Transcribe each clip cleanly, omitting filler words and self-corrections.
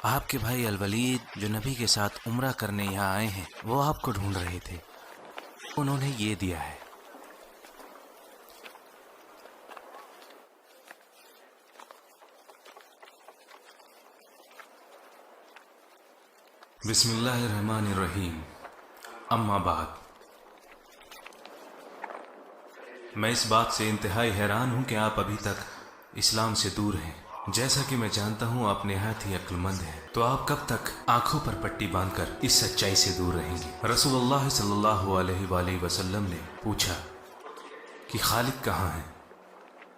آپ کے بھائی الولید جو نبی کے ساتھ عمرہ کرنے یہاں آئے ہیں وہ آپ کو ڈھونڈ رہے تھے، انہوں نے یہ دیا ہے۔ بسم اللہ الرحمن الرحیم، اما بعد، میں اس بات سے انتہائی حیران ہوں کہ آپ ابھی تک اسلام سے دور ہیں۔ جیسا کہ میں جانتا ہوں آپ نہایت ہی عقل مند ہیں، تو آپ کب تک آنکھوں پر پٹی باندھ کر اس سچائی سے دور رہیں گے؟ رسول اللہ صلی اللہ علیہ وآلہ وسلم نے پوچھا کہ خالق کہاں ہیں؟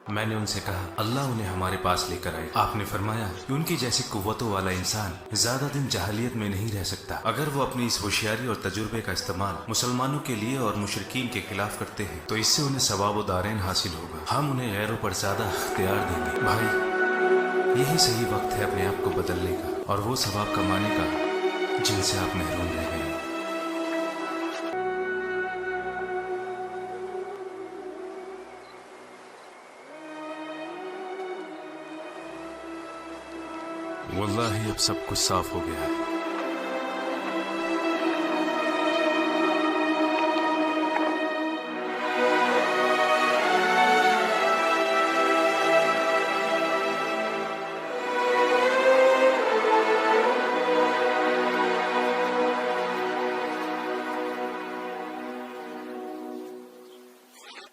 میں نے ان سے کہا اللہ انہیں ہمارے پاس لے کر آئے۔ آپ نے فرمایا کہ ان کی جیسی قوتوں والا انسان زیادہ دن جاہلیت میں نہیں رہ سکتا۔ اگر وہ اپنی اس ہوشیاری اور تجربے کا استعمال مسلمانوں کے لیے اور مشرکین کے خلاف کرتے ہیں تو اس سے انہیں ثواب و دارین حاصل ہوگا۔ ہم انہیں غیروں پر زیادہ اختیار دیں گے۔ بھائی، یہی صحیح وقت ہے اپنے آپ کو بدلنے کا اور وہ ثواب کمانے کا جن سے آپ محروم رہ گئے ہیں۔ واللہ اب سب کچھ صاف ہو گیا ہے۔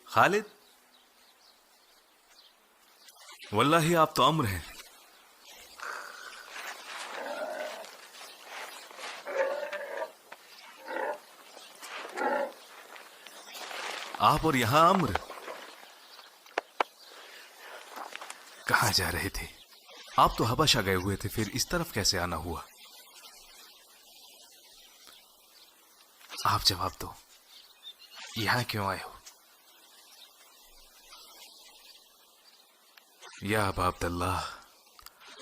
خالد، واللہ آپ تو امر ہیں۔ آپ اور یہاں امر، کہاں جا رہے تھے؟ آپ تو حبشہ گئے ہوئے تھے، پھر اس طرف کیسے آنا ہوا؟ آپ جواب دو، یہاں کیوں آئے ہو؟ یا ابا عبداللہ،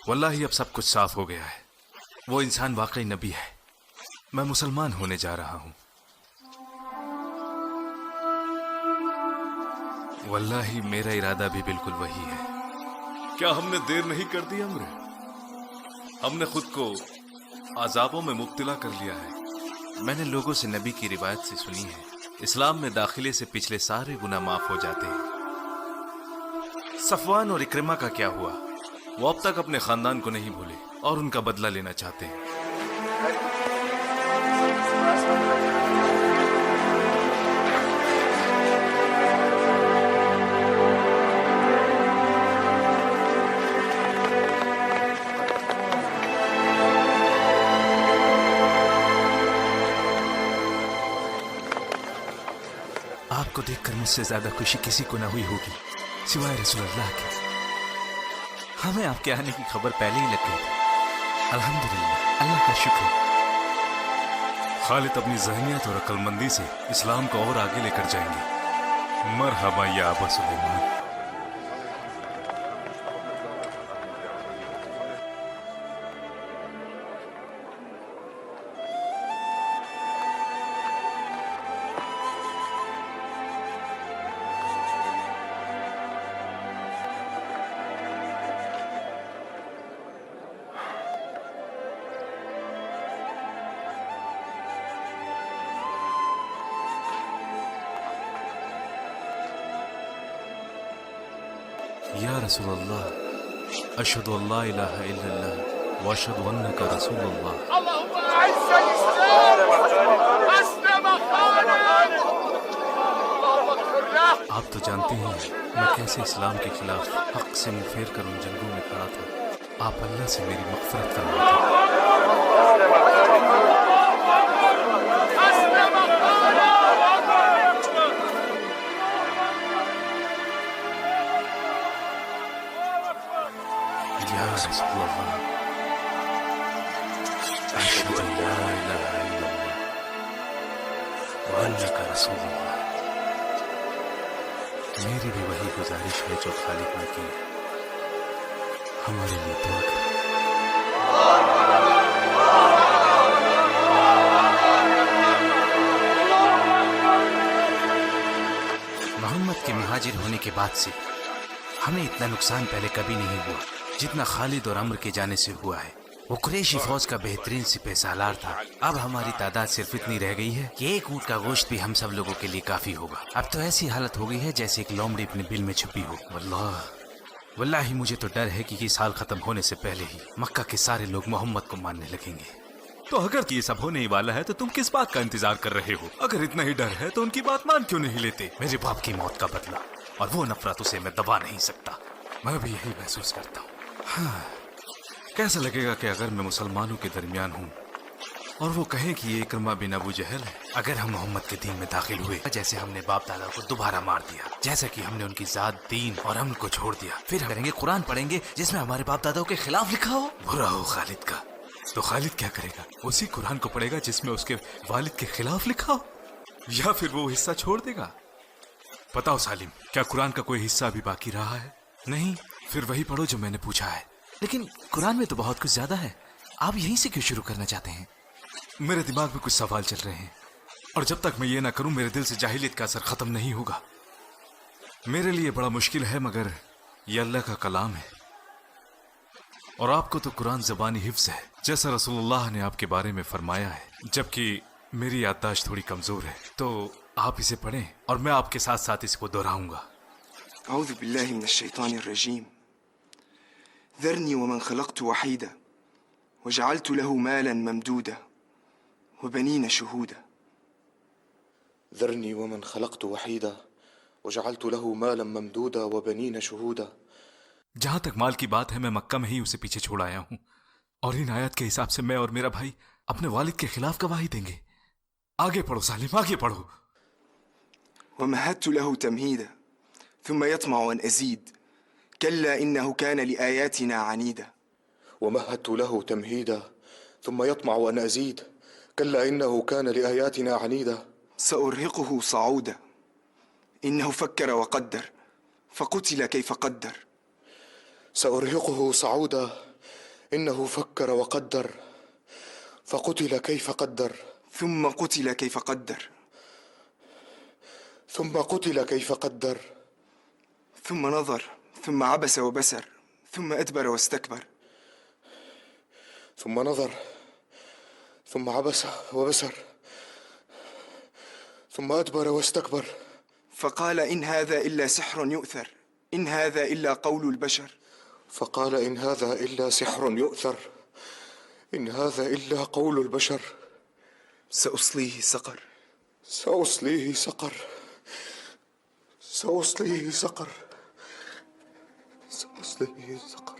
واللہ اب سب کچھ صاف ہو گیا ہے۔ وہ انسان واقعی نبی ہے۔ میں مسلمان ہونے جا رہا ہوں۔ واللہ میرا ارادہ بھی بالکل وہی ہے۔ کیا ہم نے دیر نہیں کر دی امر؟ ہم نے خود کو عذابوں میں مبتلا کر لیا ہے۔ میں نے لوگوں سے نبی کی روایت سے سنی ہے، اسلام میں داخلے سے پچھلے سارے گناہ معاف ہو جاتے ہیں۔ صفوان اور اکرمہ کا کیا ہوا؟ وہ اب تک اپنے خاندان کو نہیں بھولے اور ان کا بدلہ لینا چاہتے ہیں۔ آپ کو دیکھ کر مجھ سے زیادہ خوشی کسی کو نہ ہوئی ہوگی سوائے رسول اللہ کے۔ ہمیں آپ کے آنے کی خبر پہلے ہی لگ گئی تھی۔ الحمدللہ، اللہ کا شکر۔ خالد اپنی ذہنیت اور عقل مندی سے اسلام کو اور آگے لے کر جائیں گے۔ مرحبا یا ابا سلیمان۔ یا رسول اللہ، اشہد ان لا الہ الا اللہ واشہد انک رسول اللہ۔ اللهم اعز الاسلام اسلم خالد اللهم اغفر له۔ آپ تو جانتے ہیں میں کیسے اسلام کے خلاف حق سے منہ پھیر کر ان جنگوں میں کھڑا تھا۔ آپ اللہ سے میری مغفرت فرمائیں۔ یا رسول اللہ، اشہد ان لا الہ الا اللہ وانک رسول اللہ۔ میری بھی وہی گزارش ہے جو خالق نے کی ہے، ہمارے لیے دعا کریں۔ محمد کے مہاجر ہونے کے بعد سے ہمیں اتنا نقصان پہلے کبھی نہیں ہوا جتنا خالد اور عمر کے جانے سے ہوا ہے۔ وہ قریشی فوج کا بہترین سپہ سالار تھا. اب ہماری تعداد صرف اتنی رہ گئی ہے کہ ایک اونٹ کا گوشت بھی ہم سب لوگوں کے لیے کافی ہوگا. اب تو ایسی حالت ہو گئی ہے جیسے ایک لومڑی اپنے بل میں چھپی ہو. واللہ مجھے تو ڈر ہے کہ یہ سال ختم ہونے سے پہلے ہی مکہ کے سارے لوگ محمد کو ماننے لگیں گے. تو اگر یہ سب ہونے ہی والا ہے تو تم کس بات کا انتظار کر رہے ہو؟ اگر اتنا ہی ڈر ہے تو ان کی بات مان کیوں نہیں لیتے؟ میرے باپ کی موت کا بدلہ اور وہ نفرت اسے میں دبا نہیں سکتا. میں بھی یہی محسوس کرتا ہوں. کیسا لگے گا کہ اگر میں مسلمانوں کے درمیان ہوں اور وہ کہیں کہ یہ اکرمہ بن ابو جہل ہے. اگر ہم محمد کے دین میں داخل ہوئے جیسے ہم نے باپ دادا کو دوبارہ مار دیا، جیسا کہ ہم نے ان کی ذات، دین اور امن کو چھوڑ دیا، پھر ہم کریں گے قرآن پڑھیں گے جس میں ہمارے باپ داداؤں کے خلاف لکھا ہو. برا ہو خالد کا تو خالد کیا کرے گا؟ اسی قرآن کو پڑھے گا جس میں اس کے والد کے خلاف لکھا ہو، یا پھر وہ حصہ چھوڑ دے گا؟ بتاؤ سالم، کیا قرآن کا کوئی حصہ بھی باقی رہا ہے؟ نہیں؟ پھر وہی پڑھو جو میں نے پوچھا ہے. لیکن قرآن میں تو بہت کچھ زیادہ ہے، آپ یہیں سے کیوں شروع کرنا چاہتے ہیں؟ میرے دماغ میں کچھ سوال چل رہے ہیں اور جب تک میں یہ نہ کروں میرے دل سے جاہلیت کا اثر ختم نہیں ہوگا. میرے لیے بڑا مشکل ہے مگر یہ اللہ کا کلام ہے اور آپ کو تو قرآن زبانی حفظ ہے جیسا رسول اللہ نے آپ کے بارے میں فرمایا ہے. جبکہ میری یادداشت تھوڑی کمزور ہے تو آپ اسے پڑھیں اور میں آپ کے ساتھ ساتھ اس کو دہراؤں گا. أعوذ بالله من الشيطان الرجيم. ذرني ومن خلقت وحيدا وجعلت له مالا ممدودا وبنين شهودا. ذرني ومن خلقت وحيدا وجعلت له مالا ممدودا وبنين شهودا. جہاں تک مال کی بات ہے میں مکہ میں ہی اسے پیچھے چھوڑ آیا ہوں اور ان آیات کے حساب سے میں اور میرا بھائی اپنے والد کے خلاف گواہی دیں گے. آگے پڑھو سالم، آگے پڑھو. ومهدت له تمهيدا ثم يطمع أن أزيد كلا إنه كان لآياتنا عنيدا. ومهدت له تمهيدا ثم يطمع أن أزيد كلا إنه كان لآياتنا عنيدا. سأرهقه صعودا إنه فكر وقدر فقتل كيف قدر. سأرهقه صعودا إنه فكر وقدر فقتل كيف قدر. ثم قتل كيف قدر. ثم قتل كيف قدر. ثم نظر ثم عبس وبسر ثم أدبر واستكبر. ثم نظر ثم عبس وبسر ثم أدبر واستكبر. فقال إن هذا إلا سحر يؤثر إن هذا إلا قول البشر. فقال إن هذا إلا سحر يؤثر إن هذا إلا قول البشر. سأصليه سقر. سأصليه سقر. سأصليه سقر. سأصليه سقر.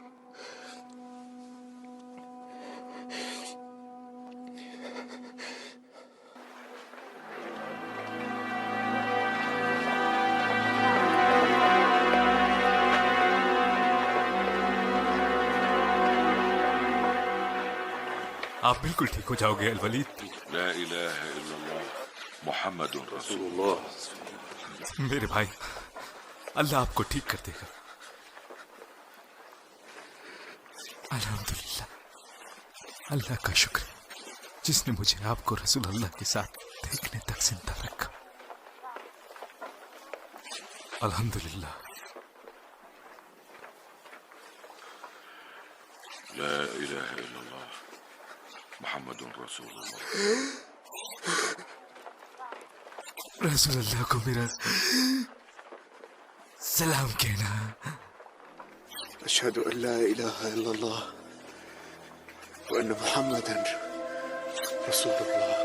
آپ بالکل ٹھیک ہو جاؤ گے الولید. لا إله إلا الله محمد رسول الله. میرے بھائی اللہ آپ کو ٹھیک کر دے گا. الحمدللہ، اللہ کا شکر جس نے مجھے آپ کو رسول اللہ کے ساتھ دیکھنے تک زندہ رکھا. الحمدللہ. لا إله إلا الله محمد رسول الله. رسول اللہ کو میرا سلام کہنا. أشهد أن لا إله إلا الله وأن محمدا رسول الله.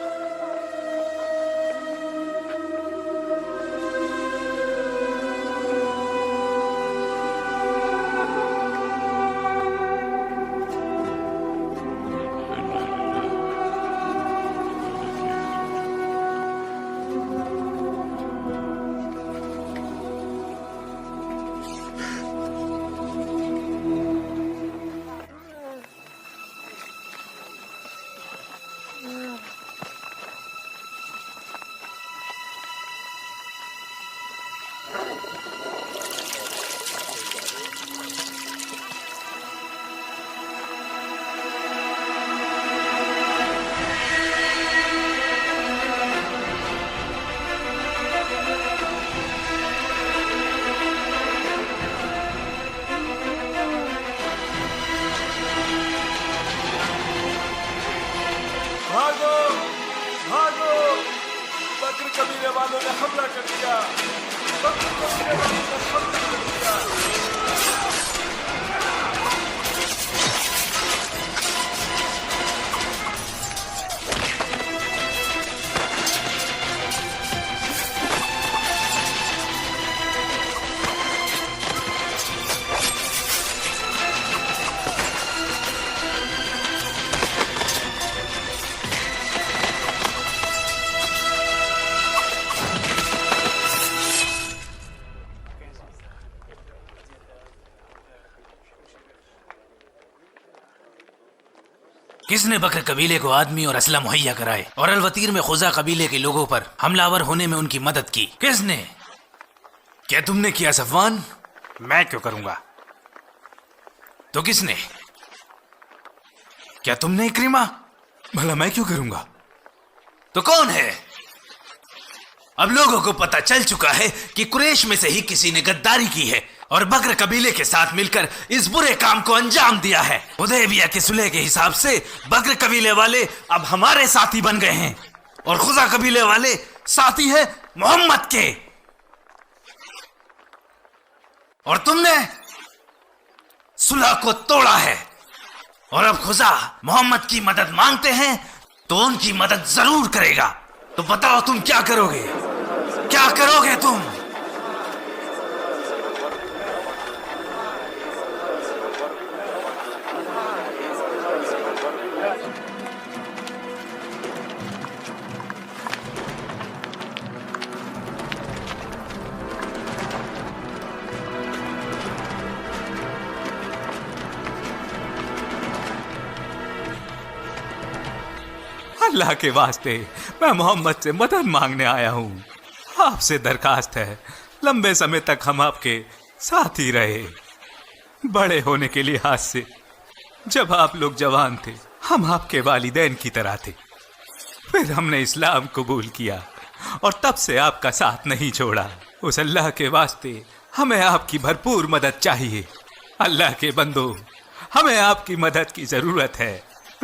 قبیلے والوں نے حملہ کر دیا، بکر قبیلے والوں نے حملہ کر دیا۔ کس نے بکر قبیلے کو آدمی اور اسلحہ مہیا کرائے اور الوطیر میں خزا قبیلے کے لوگوں پر حملہ آور ہونے میں ان کی مدد کی؟ کس نے؟ کیا تم نے کیا صفوان؟ میں کیوں کروں گا؟ تو کس نے؟ کیا تم نے اکرمہ؟ بھلا میں کیوں کروں گا؟ تو کون ہے؟ اب لوگوں کو پتہ چل چکا ہے کہ قریش میں سے ہی کسی نے غداری کی ہے اور بکر قبیلے کے ساتھ مل کر اس برے کام کو انجام دیا ہے۔ حدیبیہ کے صلح کے حساب سے بکر قبیلے والے اب ہمارے ساتھی بن گئے ہیں اور خزا قبیلے والے ساتھی ہیں محمد کے، اور تم نے صلح کو توڑا ہے اور اب خزا محمد کی مدد مانگتے ہیں تو ان کی مدد ضرور کرے گا۔ تو بتاؤ تم کیا کرو گے؟ کیا کرو گے تم؟ اللہ کے واسطے میں محمد سے مدد مانگنے آیا ہوں۔ آپ سے درخواست ہے، لمبے سمے تک ہم آپ کے ساتھ ہی رہے۔ بڑے ہونے کے لحاظ سے جب آپ لوگ جوان تھے ہم آپ کے والدین کی طرح تھے، پھر ہم نے اسلام قبول کیا اور تب سے آپ کا ساتھ نہیں چھوڑا۔ اس اللہ کے واسطے ہمیں آپ کی بھرپور مدد چاہیے۔ اللہ کے بندو، ہمیں آپ کی مدد کی ضرورت ہے۔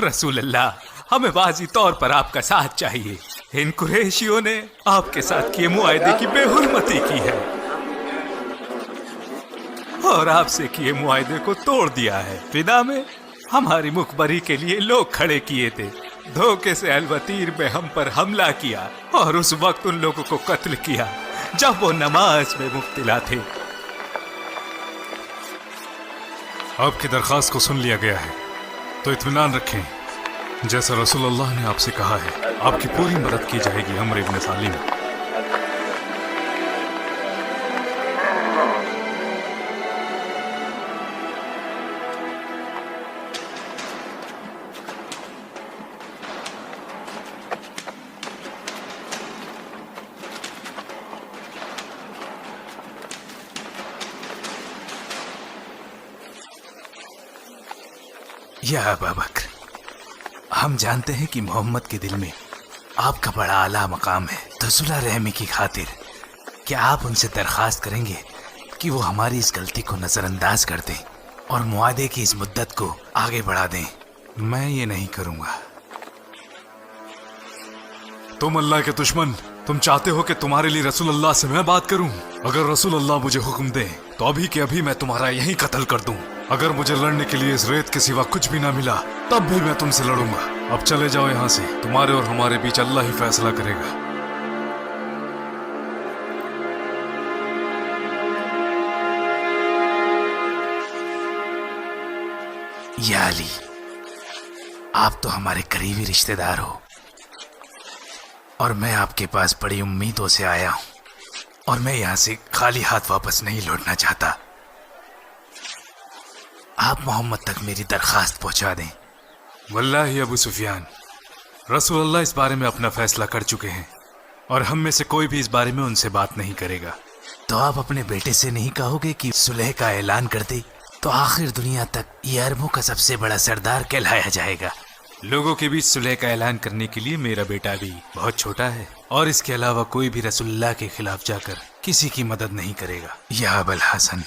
رسول اللہ، ہمیں واضح طور پر آپ کا ساتھ چاہیے۔ ان قریشیوں نے آپ کے ساتھ کیے معاہدے کی بے حرمتی کی ہے اور آپ سے کیے معاہدے کو توڑ دیا ہے۔ فدا میں ہماری مخبری کے لیے لوگ کھڑے کیے تھے، دھوکے سے الوطیر میں ہم پر حملہ کیا اور اس وقت ان لوگوں کو قتل کیا جب وہ نماز میں مبتلا تھے۔ آپ کی درخواست کو سن لیا گیا ہے، تو اطمینان رکھیں، جیسا رسول اللہ نے آپ سے کہا ہے آپ کی پوری مدد کی جائے گی۔ عمرو ابن سالم، یا ابا بکر، ہم جانتے ہیں کہ محمد کے دل میں آپ کا بڑا اعلیٰ مقام ہے، تو صلح رحمی کی خاطر کیا آپ ان سے درخواست کریں گے کہ وہ ہماری اس غلطی کو نظر انداز کر دیں اور معاہدے کی اس مدت کو آگے بڑھا دیں؟ میں یہ نہیں کروں گا۔ تم اللہ کے دشمن، تم چاہتے ہو کہ تمہارے لیے رسول اللہ سے میں بات کروں؟ اگر رسول اللہ مجھے حکم دے تو ابھی کے ابھی میں تمہارا یہیں قتل کر دوں۔ اگر مجھے لڑنے کے لیے اس ریت کے سوا کچھ بھی نہ ملا تب بھی میں تم سے لڑوں گا۔ اب چلے جاؤ یہاں سے، تمہارے اور ہمارے بیچ اللہ ہی فیصلہ کرے گا۔ یا علی، آپ تو ہمارے قریبی رشتہ دار ہو اور میں آپ کے پاس بڑی امیدوں سے آیا ہوں اور میں یہاں سے خالی ہاتھ واپس نہیں لوٹنا چاہتا۔ آپ محمد تک میری درخواست پہنچا دیں۔ واللہ ابو سفیان، رسول اللہ اس بارے میں اپنا فیصلہ کر چکے ہیں اور ہم میں سے کوئی بھی اس بارے میں ان سے بات نہیں کرے گا۔ تو آپ اپنے بیٹے سے نہیں کہو گے کہ صلح کا اعلان کر دے تو آخر دنیا تک یہ عربوں کا سب سے بڑا سردار کہلایا جائے گا؟ لوگوں کے بیچ صلح کا اعلان کرنے کے لیے میرا بیٹا بھی بہت چھوٹا ہے اور اس کے علاوہ کوئی بھی رسول اللہ کے خلاف جا کر کسی کی مدد نہیں کرے گا۔ یا ابا الحسن،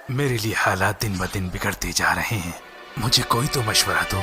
میرے لیے حالات دن بدن بگڑتے جا رہے ہیں، مجھے کوئی تو مشورہ دو۔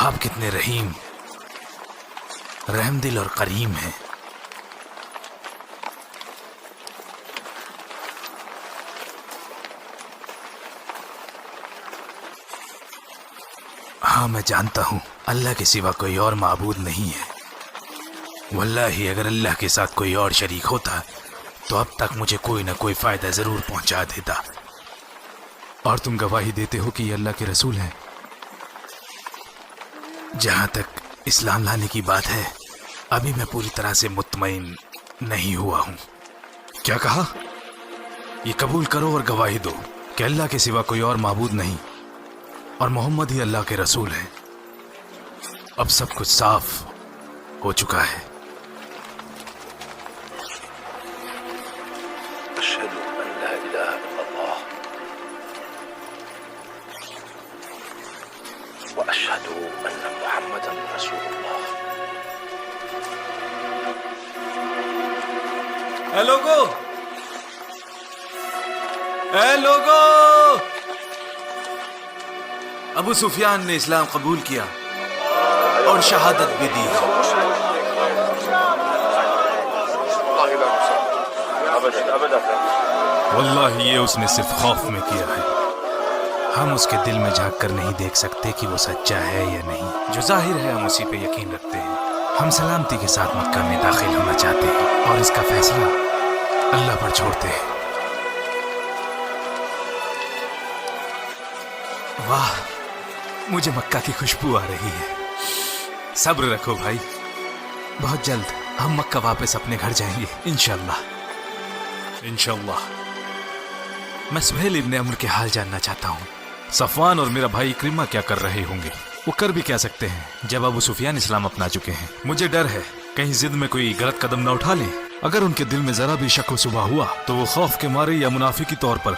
آپ کتنے رحیم، رحم دل اور کریم ہیں۔ ہاں میں جانتا ہوں اللہ کے سوا کوئی اور معبود نہیں ہے، واللہ اگر اللہ کے ساتھ کوئی اور شریک ہوتا تو اب تک مجھے کوئی نہ کوئی فائدہ ضرور پہنچا دیتا۔ اور تم گواہی دیتے ہو کہ یہ اللہ کے رسول ہیں؟ جہاں تک اسلام لانے کی بات ہے ابھی میں پوری طرح سے مطمئن نہیں ہوا ہوں۔ کیا کہا؟ یہ قبول کرو اور گواہی دو کہ اللہ کے سوا کوئی اور معبود نہیں اور محمد ہی اللہ کے رسول ہیں۔ اب سب کچھ صاف ہو چکا ہے۔ أشهد أن لا إله إلا الله وأشهد أن محمدا رسول الله۔ اے لوگو، اے لوگو، ابو سفیان نے اسلام قبول کیا اور شہادت بھی دی ہے۔ واللہ یہ اس نے صرف خوف میں کیا ہے، ہم اس کے دل میں جھانک کر نہیں دیکھ سکتے کہ وہ سچا ہے یا نہیں۔ جو ظاہر ہے ہم اسی پہ یقین رکھتے ہیں۔ ہم سلامتی کے ساتھ مکہ میں داخل ہونا چاہتے ہیں اور اس کا فیصلہ اللہ پر چھوڑتے ہیں۔ واہ، مجھے مکہ کی خوشبو آ رہی ہے۔ صبر رکھو بھائی، بہت جلد ہم مکہ واپس اپنے گھر جائیں گے انشاءاللہ۔ انشاءاللہ۔ میں سہیل ابن عمرو کے حال جاننا چاہتا ہوں۔ صفوان اور میرا بھائی اکرمہ کیا کر رہے ہوں گے؟ وہ کر بھی کیا سکتے ہیں جب ابو سفیان اسلام اپنا چکے ہیں؟ مجھے ڈر ہے کہیں ضد میں کوئی غلط قدم نہ اٹھا لیں۔ اگر ان کے دل میں ذرا بھی شک و شبہ ہوا تو وہ خوف کے مارے یا منافقی طور پر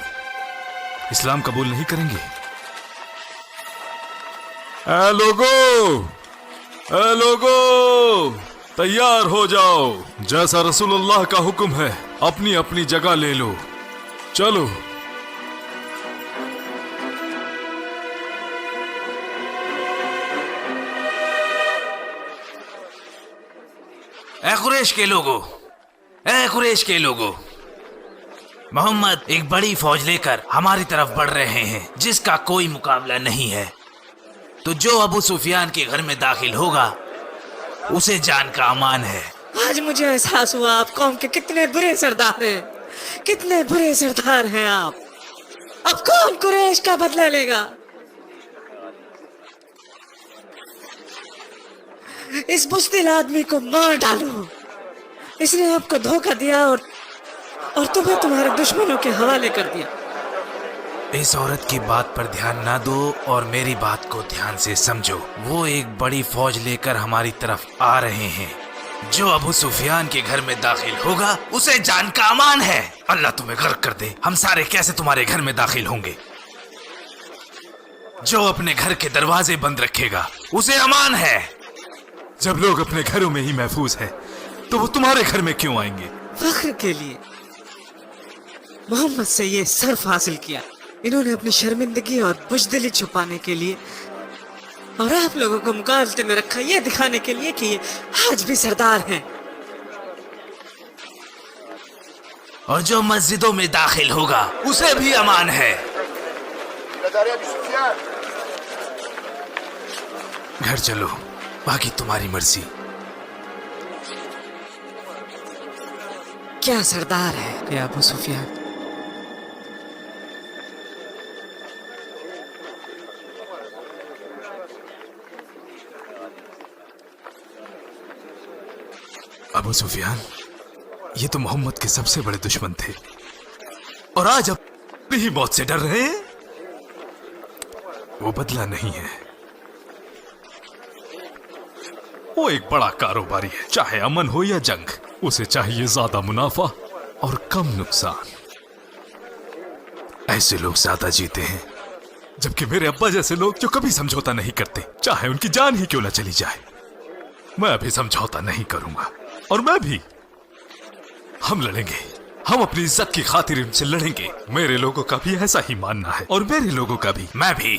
اسلام قبول نہیں کریں گے۔ اے لوگو، تیار ہو جاؤ، جیسا رسول اللہ کا حکم ہے اپنی اپنی جگہ لے لو، چلو۔ اے قریش کے لوگو، اے قریش کے لوگو، محمد ایک بڑی فوج لے کر ہماری طرف بڑھ رہے ہیں جس کا کوئی مقابلہ نہیں ہے، تو جو ابو سفیان کے گھر میں داخل ہوگا اسے جان کا امان ہے۔ آج مجھے احساس ہوا آپ قوم کے کتنے برے سردار ہیں، کتنے برے سردار ہیں آپ۔ اب کون قریش کا بدلہ لے گا؟ اس بزدل آدمی کو مار ڈالو، اس نے آپ کو دھوکہ دیا اور تمہیں تمہارے دشمنوں کے حوالے کر دیا۔ اس عورت کی بات پر دھیان نہ دو اور میری بات کو دھیان سے سمجھو۔ وہ ایک بڑی فوج لے کر ہماری طرف آ رہے ہیں، جو ابو سفیان کے گھر میں داخل ہوگا اسے جان کا امان ہے۔ اللہ تمہیں غرق کر دے، ہم سارے کیسے تمہارے گھر میں داخل ہوں گے؟ جو اپنے گھر کے دروازے بند رکھے گا اسے امان ہے۔ جب لوگ اپنے گھروں میں ہی محفوظ ہیں تو وہ تمہارے گھر میں کیوں آئیں گے؟ فخر کے لیے محمد سے یہ صرف حاصل کیا، انہوں نے اپنی شرمندگی اور بزدلی چھپانے کے لیے اور آپ لوگوں کو مقابلے میں رکھا، یہ دکھانے کے لیے کہ یہ آج بھی سردار ہیں۔ اور جو مسجدوں میں داخل ہوگا اسے بھی امان ہے۔ گھر چلو، باقی تمہاری مرضی۔ کیا سردار ہے یہ ابو سفیان؟ ابو سفیان یہ تو محمد کے سب سے بڑے دشمن تھے اور آج اب ہی موت سے ڈر رہے ہیں۔ وہ بدلہ نہیں ہے، وہ ایک بڑا کاروباری ہے، چاہے امن ہو یا جنگ اسے چاہیے زیادہ منافع اور کم نقصان۔ ایسے لوگ زیادہ جیتے ہیں، جبکہ میرے ابا جیسے لوگ جو کبھی سمجھوتا نہیں کرتے، چاہے ان کی جان ہی کیوں نہ چلی جائے۔ میں ابھی سمجھوتا نہیں کروں گا، اور میں بھی۔ ہم لڑیں گے، ہم اپنی عزت کی خاطر ان سے لڑیں گے۔ میرے لوگوں کا بھی ایسا ہی ماننا ہے اور میرے لوگوں کا بھی۔ میں بھی۔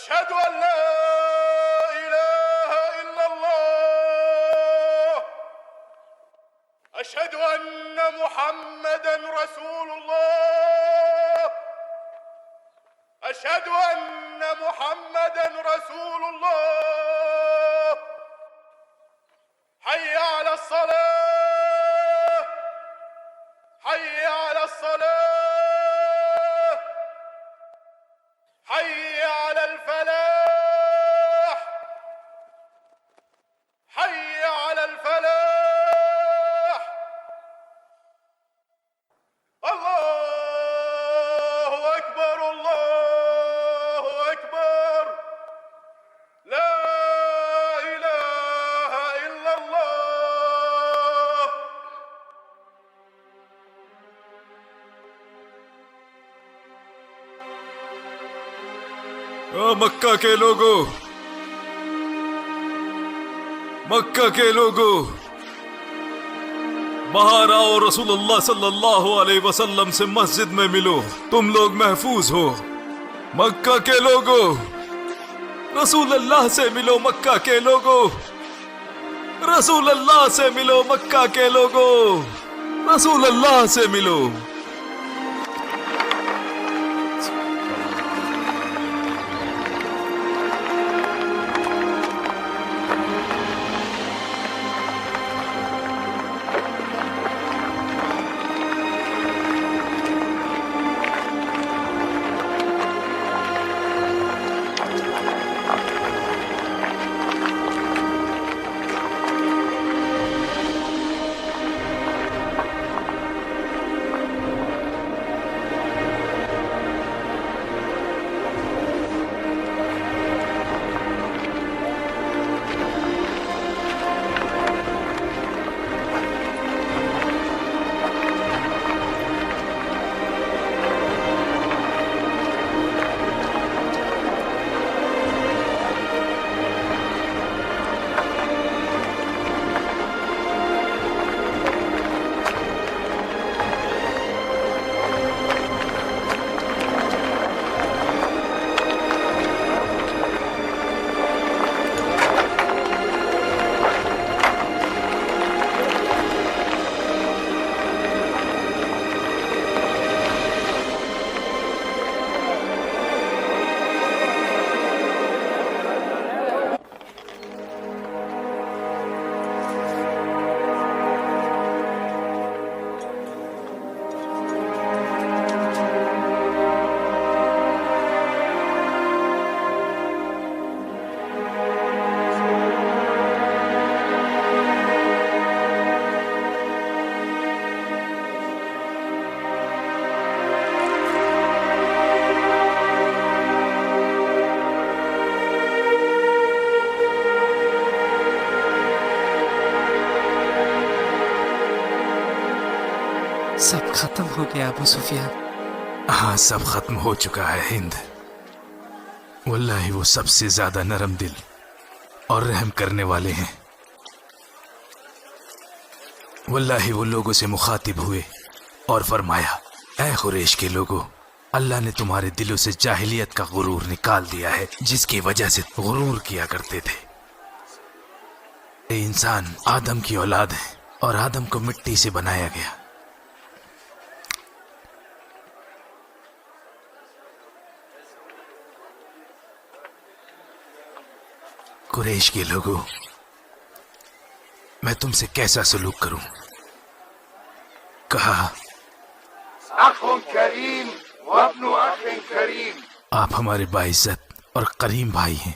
أشهد أن لا إله إلا الله أشهد أن محمدا رسول الله أشهد أن محمدا رسول الله حي على الصلاة حي على الصلاة حي على الفلاح حي على الفلاح الله أكبر الله أكبر لا إله إلا الله مکہ کے لوگوں، مکہ کے لوگوں، باہر آؤ، رسول اللہ صلی اللہ علیہ وسلم سے مسجد میں ملو، تم لوگ محفوظ ہو۔ مکہ کے لوگوں، رسول اللہ سے ملو، مکہ کے لوگوں، رسول اللہ سے ملو، مکہ کے لوگوں، رسول اللہ سے ملو۔ سب ختم ہو گیا ابو سفیان؟ ہاں، سب ختم ہو چکا ہے ہند۔ واللہ وہ سب سے زیادہ نرم دل اور رحم کرنے والے ہیں۔ واللہ وہ لوگوں سے مخاطب ہوئے اور فرمایا، اے قریش کے لوگوں، اللہ نے تمہارے دلوں سے جاہلیت کا غرور نکال دیا ہے، جس کی وجہ سے غرور کیا کرتے تھے۔ اے انسان آدم کی اولاد ہے اور آدم کو مٹی سے بنایا گیا۔ قریش کے لوگوں، میں تم سے کیسا سلوک کروں؟ کہا، أخ كريم وابن أخ كريم آپ ہمارے باعزت اور کریم بھائی ہیں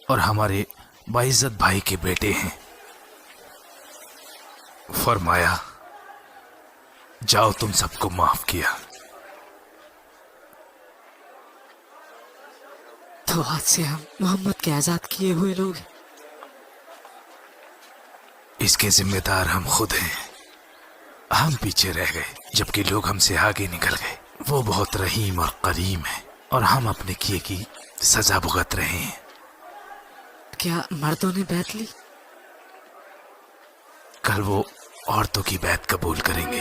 اور ہمارے باعزت بھائی کے بیٹے ہیں۔ فرمایا، جاؤ، تم سب کو معاف کیا۔ تو آج سے ہم محمد کے آزاد کیے ہوئے لوگ ہیں۔ اس کے ذمہ دار ہم خود ہیں۔ ہم پیچھے رہ گئے جبکہ لوگ ہم سے آگے نکل گئے۔ وہ بہت رحیم اور کریم ہے اور ہم اپنے کیے کی سزا بھگت رہے ہیں۔ کیا مردوں نے بیعت لی؟ کل وہ عورتوں کی بیعت قبول کریں گے۔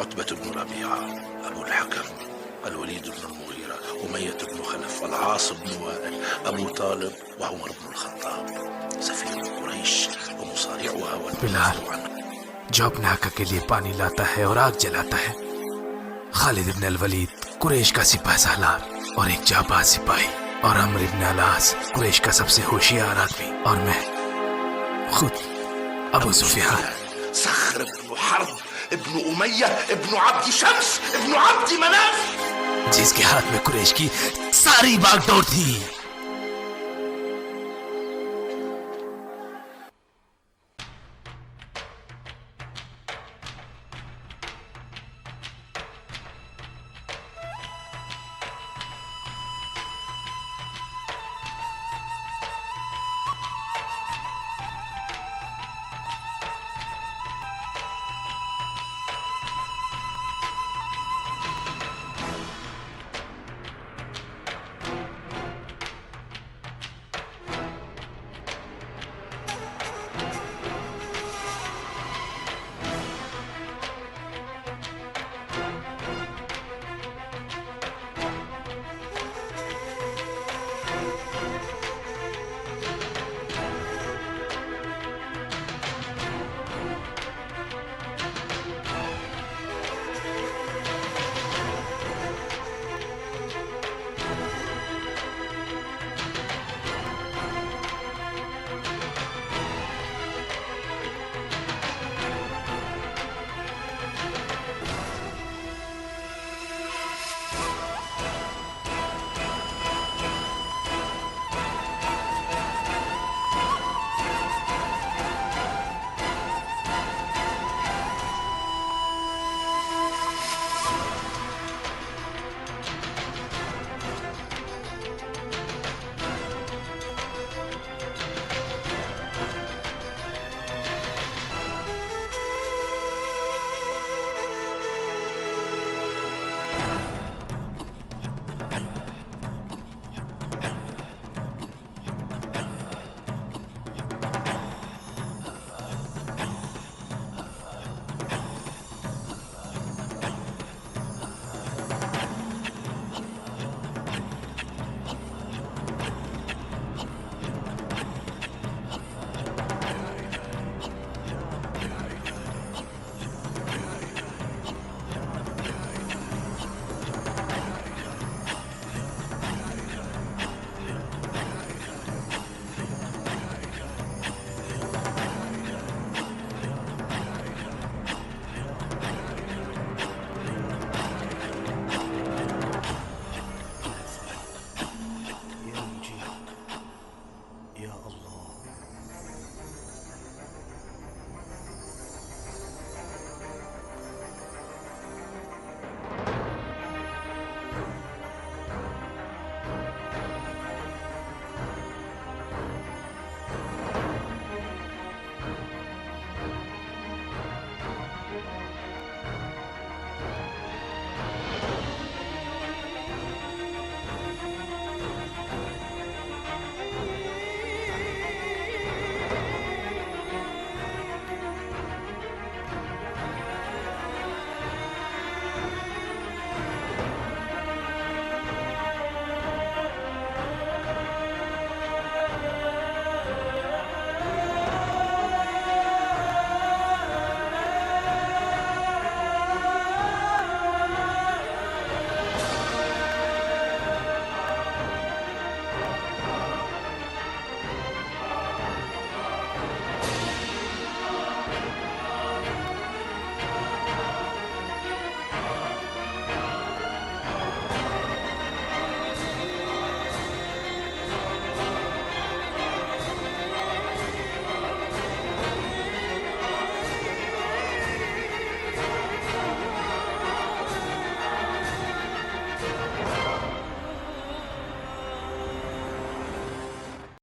عتبة بن ربيعة، أبو الحكم، الوليد بن المغيرة، أمية بن خلف، العاص بن وائل، أبو طالب، وعمر بن الخطاب، سفير قريش ومصارعها بلال والمدافع عنه. جو اپنے آقا کے لیے پانی لاتا ہے اور آگ جلاتا ہے، خالد ابن الولید قریش کا سپہ سالار اور ایک جانباز سپاہی، اور عمرو ابن العاص قریش کا سب سے ہوشیار آدمی، اور میں خود ابو سفیان، صخر بن حرب ابن أمية ابن عبد شمس ابن عبد مناف، جس کے ہاتھ میں قریش کی ساری باغ ڈور تھی۔